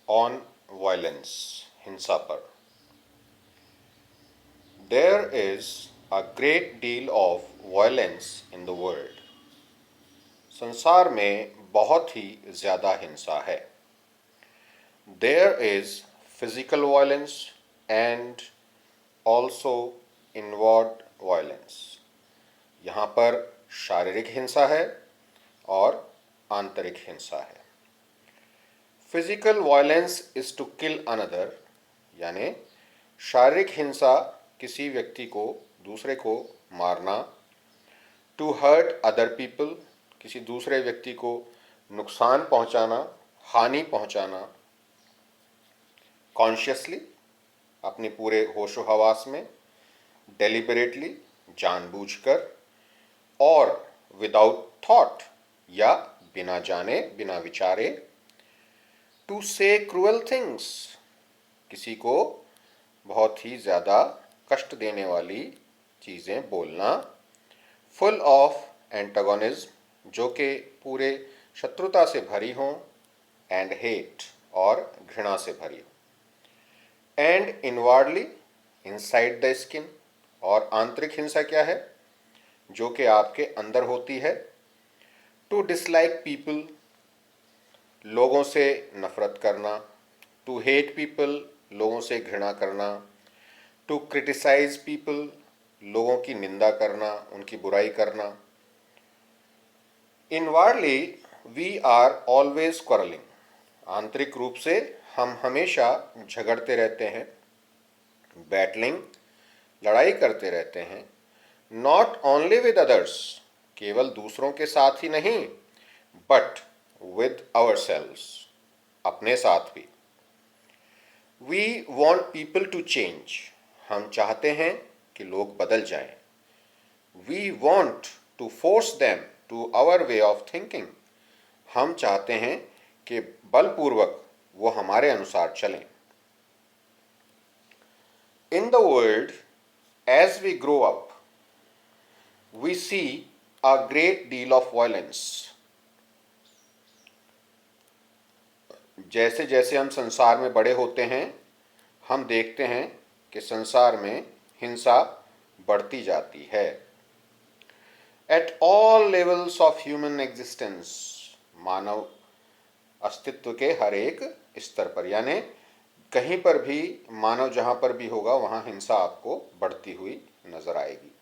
On violence, हिंसा पर। There is a great deal of violence in the world. संसार में बहुत ही ज़्यादा हिंसा है। There is physical violence and also inward violence. यहाँ पर शारीरिक हिंसा है और आंतरिक हिंसा है। Physical violence is to kill another, यानी शारीरिक हिंसा किसी व्यक्ति को, दूसरे को मारना। टू हर्ट अदर पीपल, किसी दूसरे व्यक्ति को नुकसान पहुंचाना, हानि पहुंचाना। कॉन्शियसली, अपने पूरे होशो हवास में। डेलिबरेटली, जानबूझकर। और विदाउट थॉट, या बिना जाने बिना विचारे। टू से क्रूअल थिंग्स, किसी को बहुत ही ज़्यादा कष्ट देने वाली चीज़ें बोलना। फुल ऑफ एंटागोनिज्म, जो कि पूरे शत्रुता से भरी हों। एंड हेट, और घृणा से भरी हो। And inwardly, inside the skin, और आंतरिक हिंसा क्या है, जो कि आपके अंदर होती है। टू डिसलाइक पीपल, लोगों से नफरत करना। टू हेट पीपल, लोगों से घृणा करना। टू क्रिटिसाइज पीपल, लोगों की निंदा करना, उनकी बुराई करना। Inwardly we are always quarrelling, आंतरिक रूप से हम हमेशा झगड़ते रहते हैं। बैटलिंग, लड़ाई करते रहते हैं। नॉट ओनली विद अदर्स, केवल दूसरों के साथ ही नहीं, बट विद आवर सेल्व्स, अपने साथ भी। We want people to change, हम चाहते हैं कि लोग बदल जाएं। We want to force them to our way of thinking, हम चाहते हैं कि बलपूर्वक वो हमारे अनुसार चलें। In the world as we grow up, we see a great deal of violence. जैसे जैसे हम संसार में बड़े होते हैं, हम देखते हैं कि संसार में हिंसा बढ़ती जाती है। At all levels of human existence, मानव अस्तित्व के हर एक स्तर पर, यानी कहीं पर भी मानव जहां पर भी होगा वहां हिंसा आपको बढ़ती हुई नजर आएगी।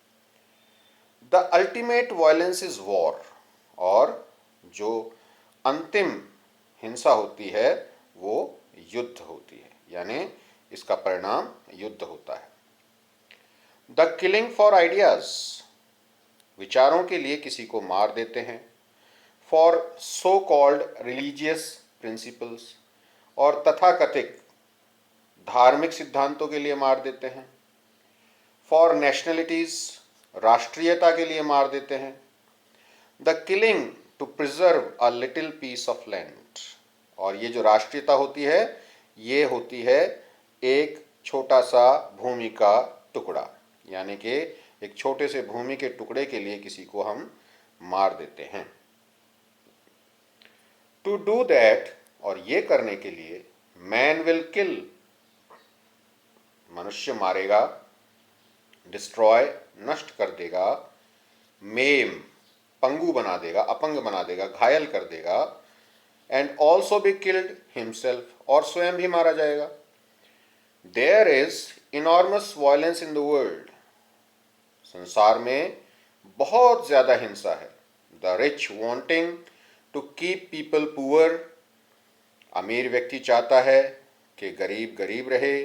The ultimate violence is war, और जो अंतिम हिंसा होती है वो युद्ध होती है, यानी इसका परिणाम युद्ध होता है। द किलिंग फॉर आइडियाज, विचारों के लिए किसी को मार देते हैं। For so called religious principles, और तथाकथित धार्मिक सिद्धांतों के लिए मार देते हैं। फॉर नेशनलिटीज, राष्ट्रीयता के लिए मार देते हैं। The killing to preserve a little piece of land, और ये जो राष्ट्रीयता होती है ये होती है एक छोटा सा भूमि का टुकड़ा, यानी कि एक छोटे से भूमि के टुकड़े के लिए किसी को हम मार देते हैं। टू डू दैट, और ये करने के लिए मैन विल किल, मनुष्य मारेगा। डिस्ट्रॉय, नष्ट कर देगा। मेम, पंगु बना देगा, अपंग बना देगा, घायल कर देगा। And also be killed himself, और स्वयं भी मारा जाएगा। There is enormous violence in the world, संसार में बहुत ज्यादा हिंसा है। The rich wanting to keep people poor, अमीर व्यक्ति चाहता है कि गरीब गरीब रहे।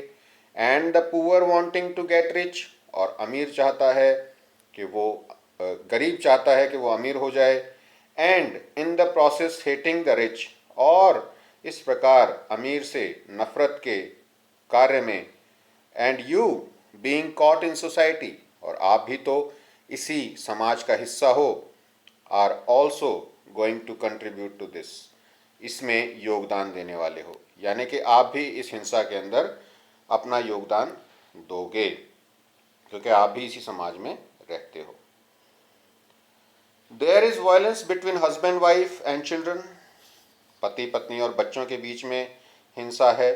And the poor wanting to get rich, और अमीर चाहता है कि वो गरीब चाहता है कि वो अमीर हो जाए। And in the process hating the rich, और इस प्रकार अमीर से नफरत के कार्य में। And you being caught in society, और आप भी तो इसी समाज का हिस्सा हो। Are also going to contribute to this, इसमें योगदान देने वाले हो, यानी कि आप भी इस हिंसा के अंदर अपना योगदान दोगे, क्योंकि आप भी इसी समाज में रहते हो। There is violence between husband wife and children, पति पत्नी और बच्चों के बीच में हिंसा है।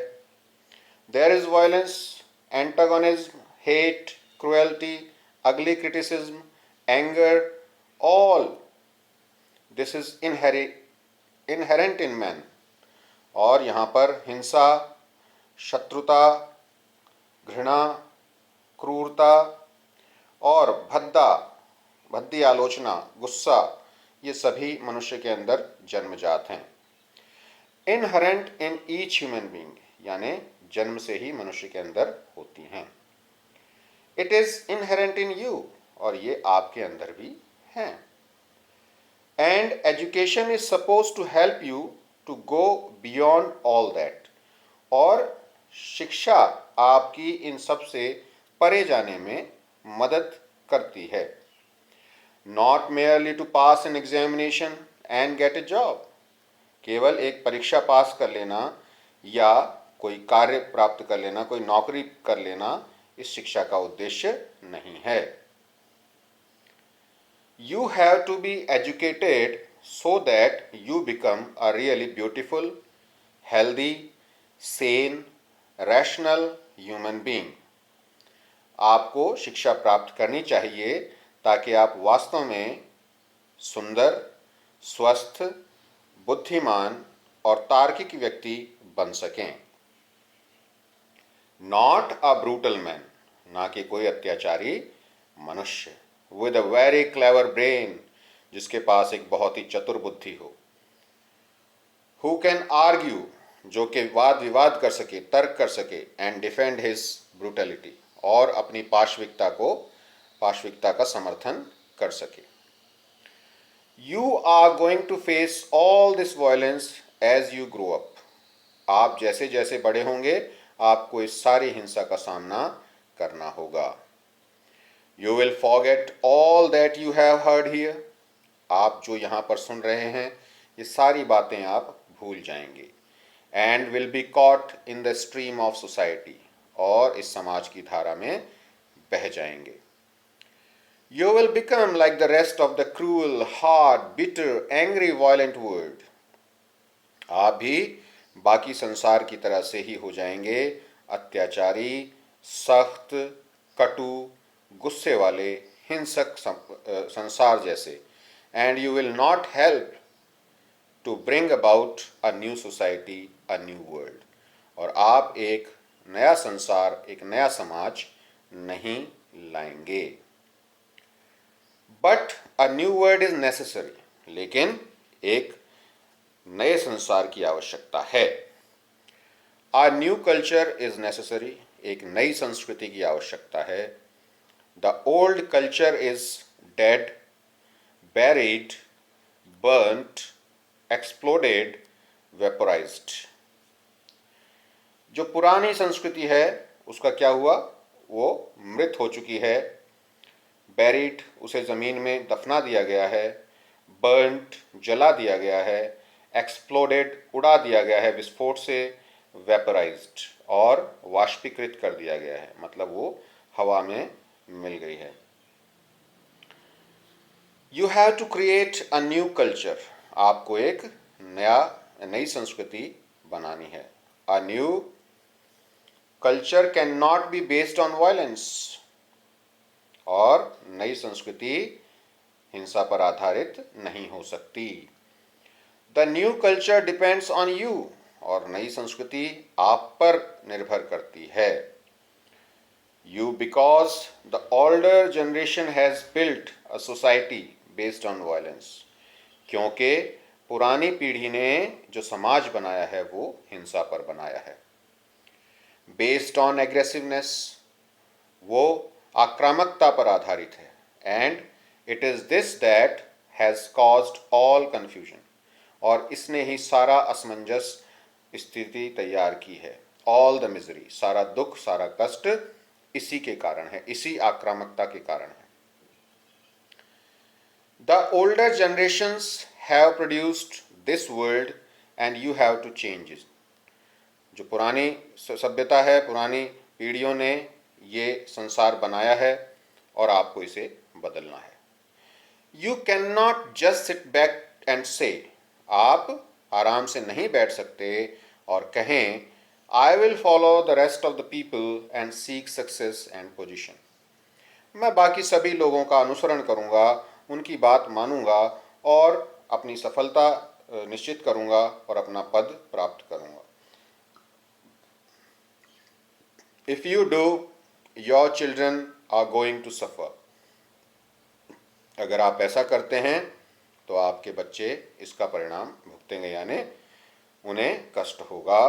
There is violence, antagonism, hate, cruelty, ugly criticism, anger, all this is inherent in man. और यहाँ पर हिंसा, शत्रुता, घृणा, क्रूरता और भद्दी आलोचना, गुस्सा, ये सभी मनुष्य के अंदर जन्मजात हैं। Inherent in each human being, यानी जन्म से ही मनुष्य के अंदर होती हैं। It is inherent in you, और ये आपके अंदर भी हैं। And education is suppose to help you to go beyond all that, और शिक्षा आपकी इन सब से परे जाने में मदद करती है। Not merely to pass an examination and get a job, केवल एक परीक्षा पास कर लेना या कोई कार्य प्राप्त कर लेना, कोई नौकरी कर लेना, इस शिक्षा का उद्देश्य नहीं है। You have to be educated so that you become a really beautiful, healthy, sane, rational human being. आपको शिक्षा प्राप्त करनी चाहिए ताकि आप वास्तव में सुंदर, स्वस्थ, बुद्धिमान और तार्किक व्यक्ति बन सकें। नॉट अ ब्रूटल मैन, ना कि कोई अत्याचारी मनुष्य, with a very clever brain, जिसके पास एक बहुत ही चतुर बुद्धि हो। हु कैन आर्ग्यू, जो कि वाद विवाद कर सके, तर्क कर सके, एंड डिफेंड हिज ब्रूटलिटी, और अपनी पाशविकता का समर्थन कर सके। You are going to face all this violence as you grow up, आप जैसे जैसे बड़े होंगे आपको इस सारी हिंसा का सामना करना होगा। You will forget all that you have heard here, आप जो यहाँ पर सुन रहे हैं ये सारी बातें आप भूल जाएंगे। And will be caught in the stream of society, और इस समाज की धारा में बह जाएंगे। You will become like the rest of the cruel, hard, bitter, angry, violent world. आप भी बाकी संसार की तरह से ही हो जाएंगे, अत्याचारी, सख्त, कटु, गुस्से वाले, हिंसक संसार जैसे। And you will not help to bring about a new society, a new world. और आप एक नया संसार, एक नया समाज नहीं लाएंगे। But a new world is necessary, लेकिन एक नए संसार की आवश्यकता है। A new culture is necessary, एक नई संस्कृति की आवश्यकता है। The old culture is dead, buried, burnt, exploded, vaporized. जो पुरानी संस्कृति है उसका क्या हुआ, वो मृत हो चुकी है। buried, उसे ज़मीन में दफना दिया गया है। burnt, जला दिया गया है। exploded, उड़ा दिया गया है विस्फोट से। vaporized, और वाष्पीकृत कर दिया गया है, मतलब वो हवा में मिल गई है। You have to create a new culture, आपको एक नई संस्कृति बनानी है। A new culture can not be based on violence, और नई संस्कृति हिंसा पर आधारित नहीं हो सकती। The new culture depends on you, और नई संस्कृति आप पर निर्भर करती है। You, because the older generation has built a society based on violence, क्योंकि पुरानी पीढ़ी ने जो समाज बनाया है वो हिंसा पर बनाया है। Based on aggressiveness, वो आक्रामकता पर आधारित है। And it is this that has caused all confusion, और इसने ही सारा असमंजस स्थिति तैयार की है। All the misery, सारा दुख, सारा कष्ट इसी के कारण है, इसी आक्रामकता के कारण है। The older generations have produced this world and you have to change it, जो पुरानी सभ्यता है, पुरानी पीढ़ियों ने ये संसार बनाया है और आपको इसे बदलना है। You can not just sit back and से, आप आराम से नहीं बैठ सकते और कहें I will follow the rest of the people and seek success and position. मैं बाकी सभी लोगों का अनुसरण करूंगा, उनकी बात मानूंगा और अपनी सफलता निश्चित करूंगा और अपना पद प्राप्त करूंगा। If you do, your children are going to suffer. अगर आप ऐसा करते हैं तो आपके बच्चे इसका परिणाम भुगतेंगे, यानी उन्हें कष्ट होगा।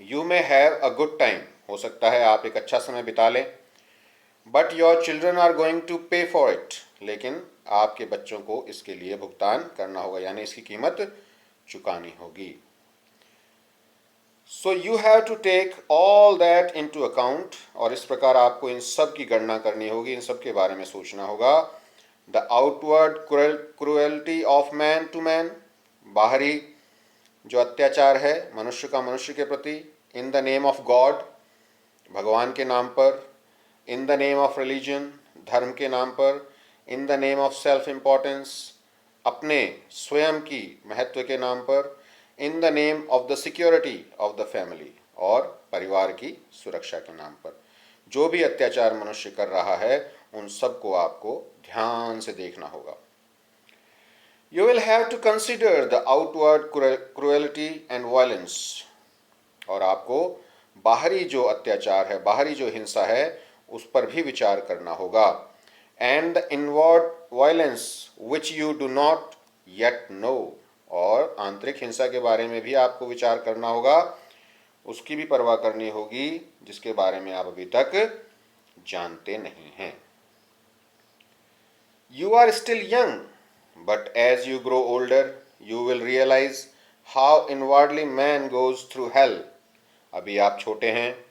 You may have a good time. हो सकता है आप एक अच्छा समय बिता लें, but your children are going to pay for it. लेकिन आपके बच्चों को इसके लिए भुगतान करना होगा, यानी इसकी कीमत चुकानी होगी। So you have to take all that into account. और इस प्रकार आपको इन सब की गणना करनी होगी, इन सब के बारे में सोचना होगा। The outward cruelty of man to man. बाहरी जो अत्याचार है मनुष्य का मनुष्य के प्रति, in the name of God, भगवान के नाम पर, in the name of religion, धर्म के नाम पर, in the name of self importance, अपने स्वयं की महत्व के नाम पर, in the name of the security of the family, और परिवार की सुरक्षा के नाम पर। जो भी अत्याचार मनुष्य कर रहा है उन सबको आपको ध्यान से देखना होगा। You will have to consider the outward cruelty and violence। और आपको बाहरी जो अत्याचार है, बाहरी जो हिंसा है, उस पर भी विचार करना होगा। And the inward violence which you do not yet know। और आंतरिक हिंसा के बारे में भी आपको विचार करना होगा, उसकी भी परवाह करनी होगी, जिसके बारे में आप अभी तक जानते नहीं हैं। You are still young, but as you grow older, you will realize how inwardly man goes through hell। अभी आप छोटे हैं,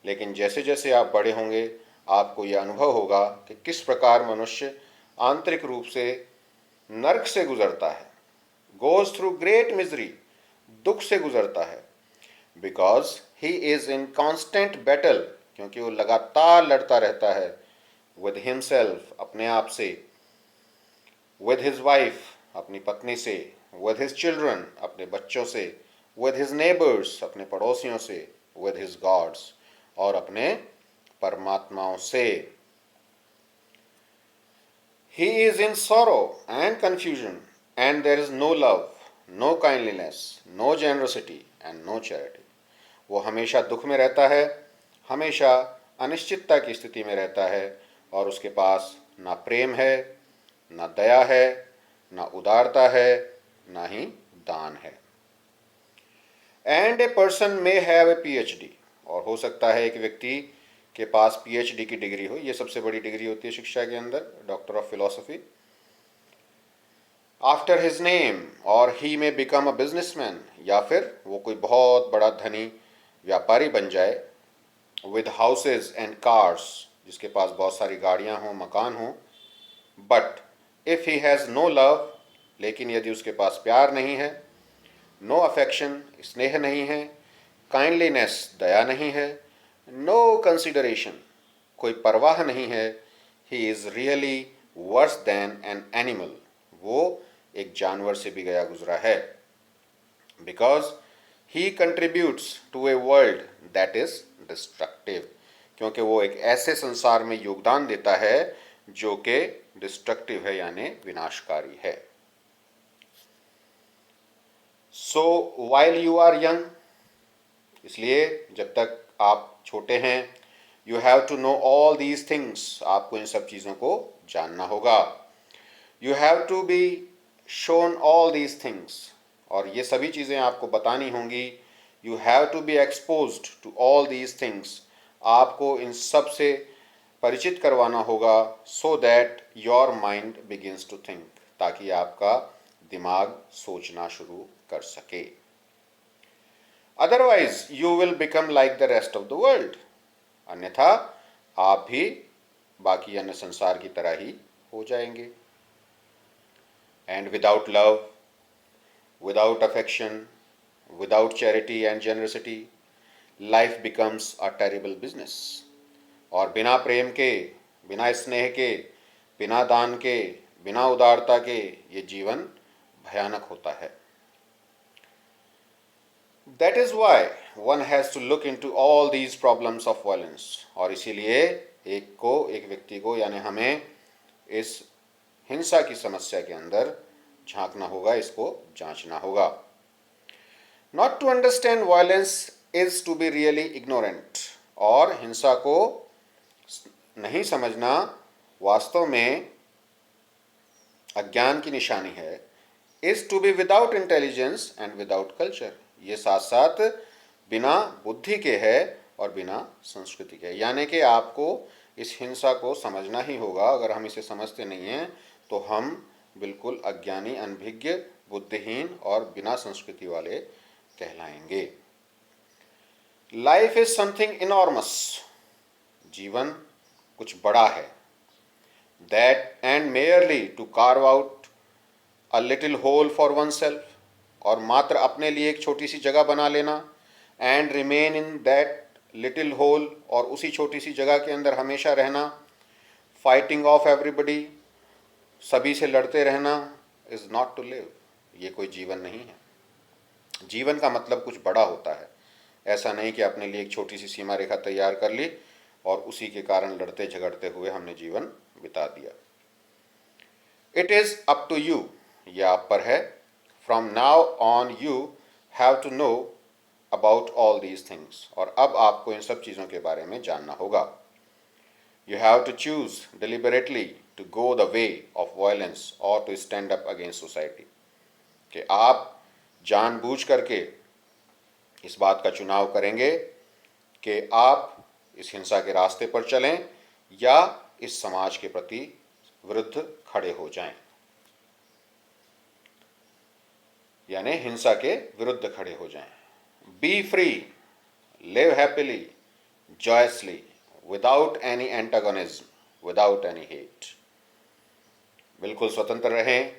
लेकिन जैसे जैसे आप बड़े होंगे आपको यह अनुभव होगा कि किस प्रकार मनुष्य आंतरिक रूप से नरक से गुजरता है। Goes through great misery, दुख से गुजरता है। Because he is in constant battle, क्योंकि वो लगातार लड़ता रहता है। With himself, अपने आप से, with his wife, अपनी पत्नी से, with his children, अपने बच्चों से, with his neighbors, अपने पड़ोसियों से, with his gods, और अपने परमात्माओं से। He is in sorrow and confusion, and there is no love, no kindliness, no generosity, and no charity। वो हमेशा दुख में रहता है, हमेशा अनिश्चितता की स्थिति में रहता है, और उसके पास ना प्रेम है, ना दया है, ना उदारता है, ना ही दान है। And a person may have a PhD। और हो सकता है एक व्यक्ति के पास PhD की डिग्री हो, ये सबसे बड़ी डिग्री होती है शिक्षा के अंदर, doctor of philosophy. After his name, और ही मे बिकम अ बिजनेसमैन, या फिर वो कोई बहुत बड़ा धनी व्यापारी बन जाए। विद हाउसेज एंड कार्स, जिसके पास बहुत सारी गाड़ियां हों, मकान हों। But if he has no love, लेकिन यदि उसके पास प्यार नहीं है, नो अफेक्शन, स्नेह नहीं है, काइंडलीनेस, दया नहीं है, नो कंसिडरेशन, कोई परवाह नहीं है, he is really worse than an animal, वो एक जानवर से भी गया गुजरा है। Because he contributes to a world that is destructive, क्योंकि वो एक ऐसे संसार में योगदान देता है जो कि डिस्ट्रक्टिव है, यानी विनाशकारी है। So while you are young, इसलिए जब तक आप छोटे हैं, you have to know all these things, आपको इन सब चीज़ों को जानना होगा। You have to be shown all these things, और ये सभी चीज़ें आपको बतानी होंगी। You have to be exposed to all these things, आपको इन सब से परिचित करवाना होगा। So that your mind begins to think, ताकि आपका दिमाग सोचना शुरू कर सके। Otherwise you will become like the rest of the world, अन्यथा आप भी बाकी अन्य संसार की तरह ही हो जाएंगे। And without love, without affection, without charity and generosity, life becomes a terrible business. और बिना प्रेम के, बिना स्नेह के, बिना दान के, बिना उदारता के ये जीवन भयानक होता है। That is why one has to look into all these problems of violence, और इसीलिए एक व्यक्ति को यानी हमें इस हिंसा की समस्या के अंदर झांकना होगा, इसको जांचना होगा। Not to understand violence is to be really ignorant, और हिंसा को नहीं समझना वास्तव में अज्ञान की निशानी है। Is to be without intelligence and without culture, ये साथ साथ बिना बुद्धि के है और बिना संस्कृति के, यानी कि आपको इस हिंसा को समझना ही होगा। अगर हम इसे समझते नहीं हैं तो हम बिल्कुल अज्ञानी, अनभिज्ञ, बुद्धिहीन और बिना संस्कृति वाले कहलाएंगे। लाइफ इज समथिंग इनॉर्मस, जीवन कुछ बड़ा है। That and merely to carve out a little hole for oneself, और मात्र अपने लिए एक छोटी सी जगह बना लेना, and remain in that little hole, और उसी छोटी सी जगह के अंदर हमेशा रहना। फाइटिंग ऑफ एवरीबडी, सभी से लड़ते रहना, इज नॉट टू लिव, ये कोई जीवन नहीं है। जीवन का मतलब कुछ बड़ा होता है, ऐसा नहीं कि अपने लिए एक छोटी सी सीमा रेखा तैयार कर ली और उसी के कारण लड़ते झगड़ते हुए हमने जीवन बिता दिया। It is up to you, ये आप पर है। From now on you have to know about all these things, और अब आपको इन सब चीज़ों के बारे में जानना होगा। You have to choose deliberately to go the way of violence और to stand up against society, कि आप जानबूझ करके इस बात का चुनाव करेंगे कि आप इस हिंसा के रास्ते पर चलें या इस समाज के प्रति विरुद्ध खड़े हो जाएं, यानी हिंसा के विरुद्ध खड़े हो जाएं। B free, live happily, joyously, without any antagonism, without any hate. बिल्कुल स्वतंत्र रहें,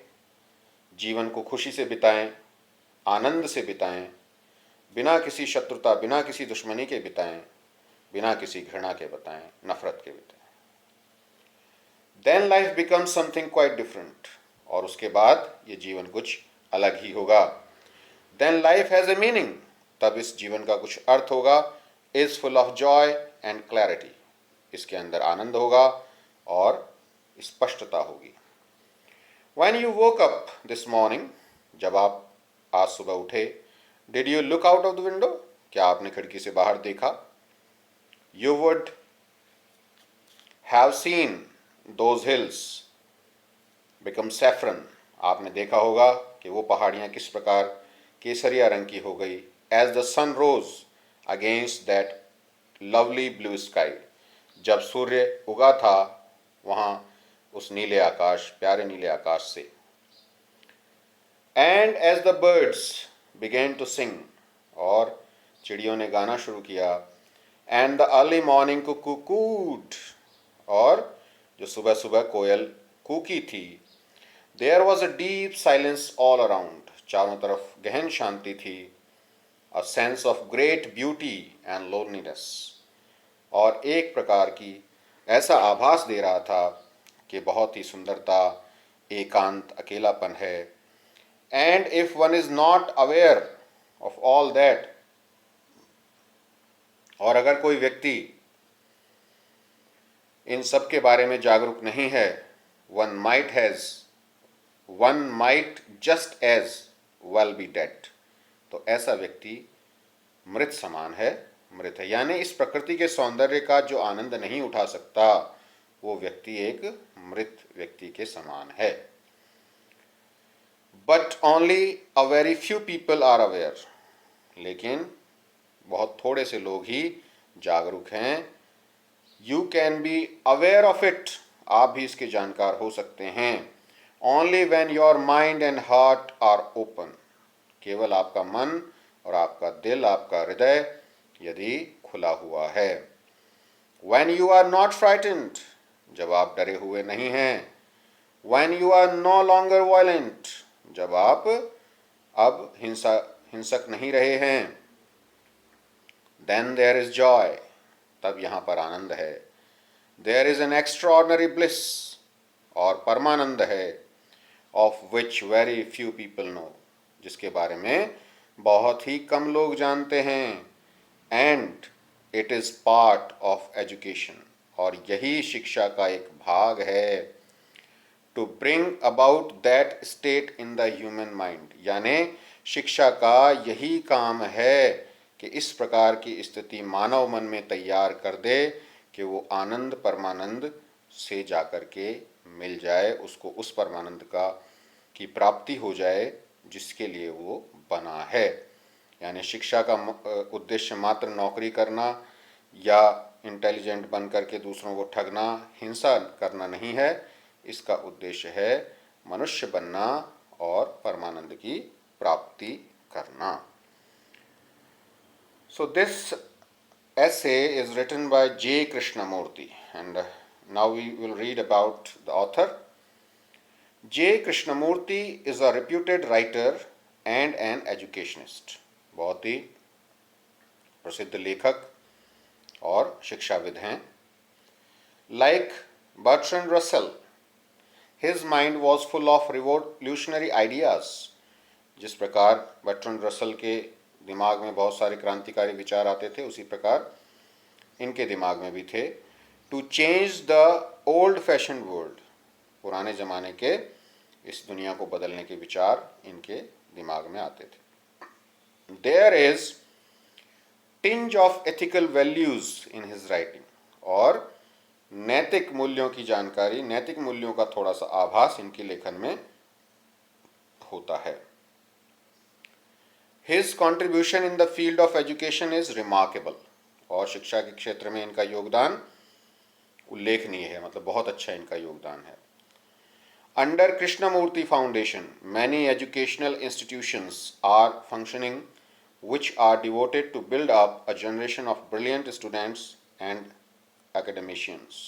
जीवन को खुशी से बिताएं, आनंद से बिताएं, बिना किसी शत्रुता, बिना किसी दुश्मनी के बिताएं, बिना किसी घृणा के बिताएं, नफरत के बिताएं। Then life becomes something quite different, और उसके बाद ये जीवन कुछ अलग ही होगा। Then life has a meaning, तब इस जीवन का कुछ अर्थ होगा। Is full of joy and clarity, इसके अंदर आनंद होगा और स्पष्टता होगी। When you woke up this morning, जब आप आज सुबह उठे, did you look out of the window? क्या आपने खिड़की से बाहर देखा? You would have seen those hills become saffron. आपने देखा होगा कि वो पहाड़ियाँ किस प्रकार केसरिया रंग की हो गई। As the sun rose against that lovely blue sky, जब सूर्य उगा था वहाँ उस नीले आकाश, प्यारे नीले आकाश से। And as the birds began to sing, और चिड़ियों ने गाना शुरू किया। And the early morning cuckooed, और जो सुबह सुबह कोयल कूकी थी। There was a deep silence all around, चारों तरफ गहन शांति थी। A sense of great beauty and loneliness, और एक प्रकार की ऐसा आभास दे रहा था कि बहुत ही सुंदरता, एकांत, अकेलापन है। And if one is not aware of all that, और अगर कोई व्यक्ति इन सब के बारे में जागरूक नहीं है, one might just as well be dead, तो ऐसा व्यक्ति मृत समान है, मृत है। यानी इस प्रकृति के सौंदर्य का जो आनंद नहीं उठा सकता, वो व्यक्ति एक मृत व्यक्ति के समान है। But only a very few people are aware, लेकिन बहुत थोड़े से लोग ही जागरूक हैं। You can be aware of it, आप भी इसके जानकार हो सकते हैं। Only when your mind and heart are open, केवल आपका मन और आपका दिल, आपका हृदय यदि खुला हुआ है। When you are not frightened, जब आप डरे हुए नहीं हैं। When you are no longer violent, जब आप अब हिंसक नहीं रहे हैं। Then there is joy, तब यहाँ पर आनंद है। There is an extraordinary bliss, और परमानंद है। Of which very few people know, जिसके बारे में बहुत ही कम लोग जानते हैं। And it is part of education, और यही शिक्षा का एक भाग है। To bring about that state in the human mind, यानी शिक्षा का यही काम है कि इस प्रकार की स्थिति मानव मन में तैयार कर दे कि वो आनंद परमानंद से जाकर के मिल जाए, उसको उस परमानंद का की प्राप्ति हो जाए जिसके लिए वो बना है। यानी शिक्षा का उद्देश्य मात्र नौकरी करना या इंटेलिजेंट बन करके दूसरों को ठगना, हिंसा करना नहीं है। इसका उद्देश्य है मनुष्य बनना और परमानंद की प्राप्ति करना। So this essay is written by J. Krishnamurti, and now we will read about the author. J. Krishnamurti is a reputed writer and an educationist. बहुत ही प्रसिद्ध लेखक और शिक्षाविद हैं। Like Bertrand Russell, his mind was full of revolutionary ideas. जिस प्रकार Bertrand Russell के दिमाग में बहुत सारे क्रांतिकारी विचार आते थे, उसी प्रकार इनके दिमाग में भी थे। To change the old fashion world, पुराने ज़माने के इस दुनिया को बदलने के विचार इनके दिमाग में आते थे। There is tinge of ethical values in his writing, और नैतिक मूल्यों की जानकारी, नैतिक मूल्यों का थोड़ा सा आभास इनके लेखन में होता है। His contribution in the field of education is remarkable, और शिक्षा के क्षेत्र में इनका योगदान उल्लेखनीय है, मतलब बहुत अच्छा इनका योगदान है। Under Krishnamurti Foundation many educational institutions are functioning which are devoted to build up a generation of brilliant students and academicians.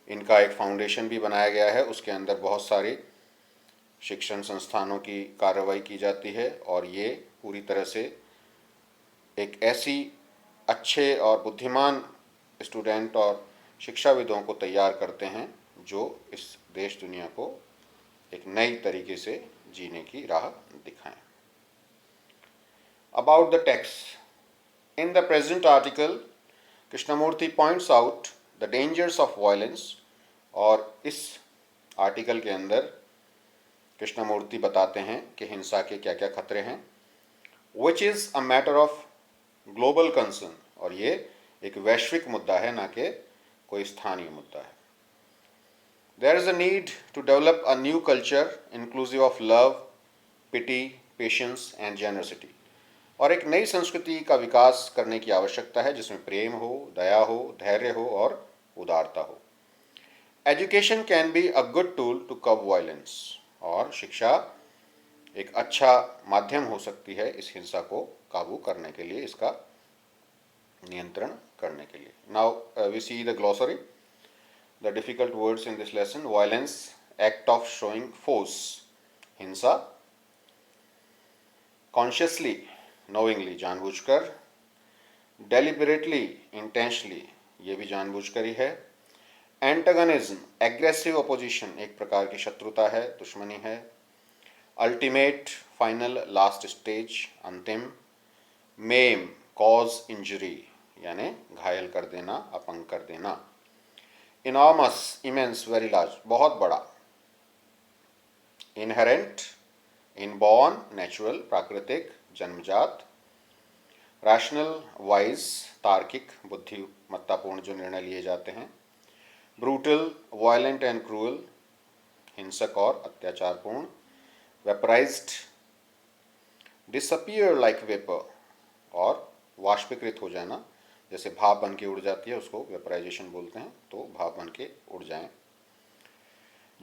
इनका एक फाउंडेशन भी बनाया गया है, उसके अंदर बहुत सारी शिक्षण संस्थानों की कार्रवाई की जाती है, और ये पूरी तरह से एक ऐसी अच्छे और बुद्धिमान स्टूडेंट और शिक्षाविदों को तैयार करते हैं जो इस देश दुनिया को एक नई तरीके से जीने की राह दिखाएं। About the text. In the present article, Krishnamurti points out the dangers of violence, और इस आर्टिकल के अंदर कृष्णमूर्ति बताते हैं कि हिंसा के क्या क्या खतरे हैं। Which is a matter of global concern, और ये एक वैश्विक मुद्दा है, ना कि कोई स्थानीय मुद्दा है। There is a need to develop a new culture inclusive of love, pity, patience and generosity, और एक नई संस्कृति का विकास करने की आवश्यकता है जिसमें प्रेम हो, दया हो, धैर्य हो और उदारता हो। Education can be a good tool to curb violence, और शिक्षा एक अच्छा माध्यम हो सकती है इस हिंसा को काबू करने के लिए, इसका नियंत्रण करने के लिए। Now we see the glossary, the difficult words in this lesson. Violence, act of showing force, हिंसा। कॉन्शियसली, नोइंगली, जानबूझकर। डेलिबरेटली, इंटेंशनली, ये भी जानबूझकर ही है। एंटागनिज्म, एग्रेसिव अपोजिशन, एक प्रकार की शत्रुता है, दुश्मनी है। अल्टीमेट, फाइनल, लास्ट स्टेज, अंतिम। मेम, कॉज इंजरी, यानी घायल कर देना, अपंग कर देना। इनॉर्मस, इमेंस, वेरी लार्ज, बहुत बड़ा। इनहेरेंट, इनबॉर्न, नेचुरल, प्राकृतिक, जन्मजात। रैशनल, वाइज, तार्किक, बुद्धिमत्तापूर्ण जो निर्णय लिए जाते हैं। ब्रूटल, वायलेंट एंड क्रूअल, हिंसक और अत्याचारपूर्ण। वेपराइज्ड, डिसअपियर लाइक वेपर, और वाष्पीकृत हो जाना, जैसे भाप बन के उड़ जाती है उसको वेपराइजेशन बोलते हैं, तो भाप बन के उड़ जाएं।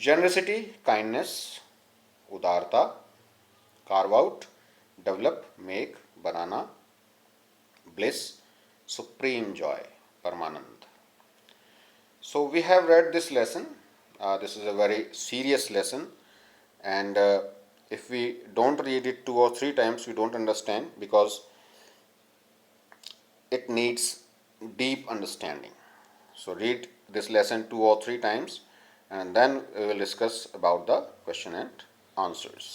जेनरसिटी, काइंडनेस, उदारता। कार्व आउट, डेवलप, मेक, बनाना। ब्लिस, सुप्रीम जॉय, परमानंद। So we have read this lesson. This is a very serious lesson, and if we don't read it 2 or 3 times, we don't understand, because it needs deep understanding. So read this lesson 2 or 3 times, and then we will discuss about the question and answers.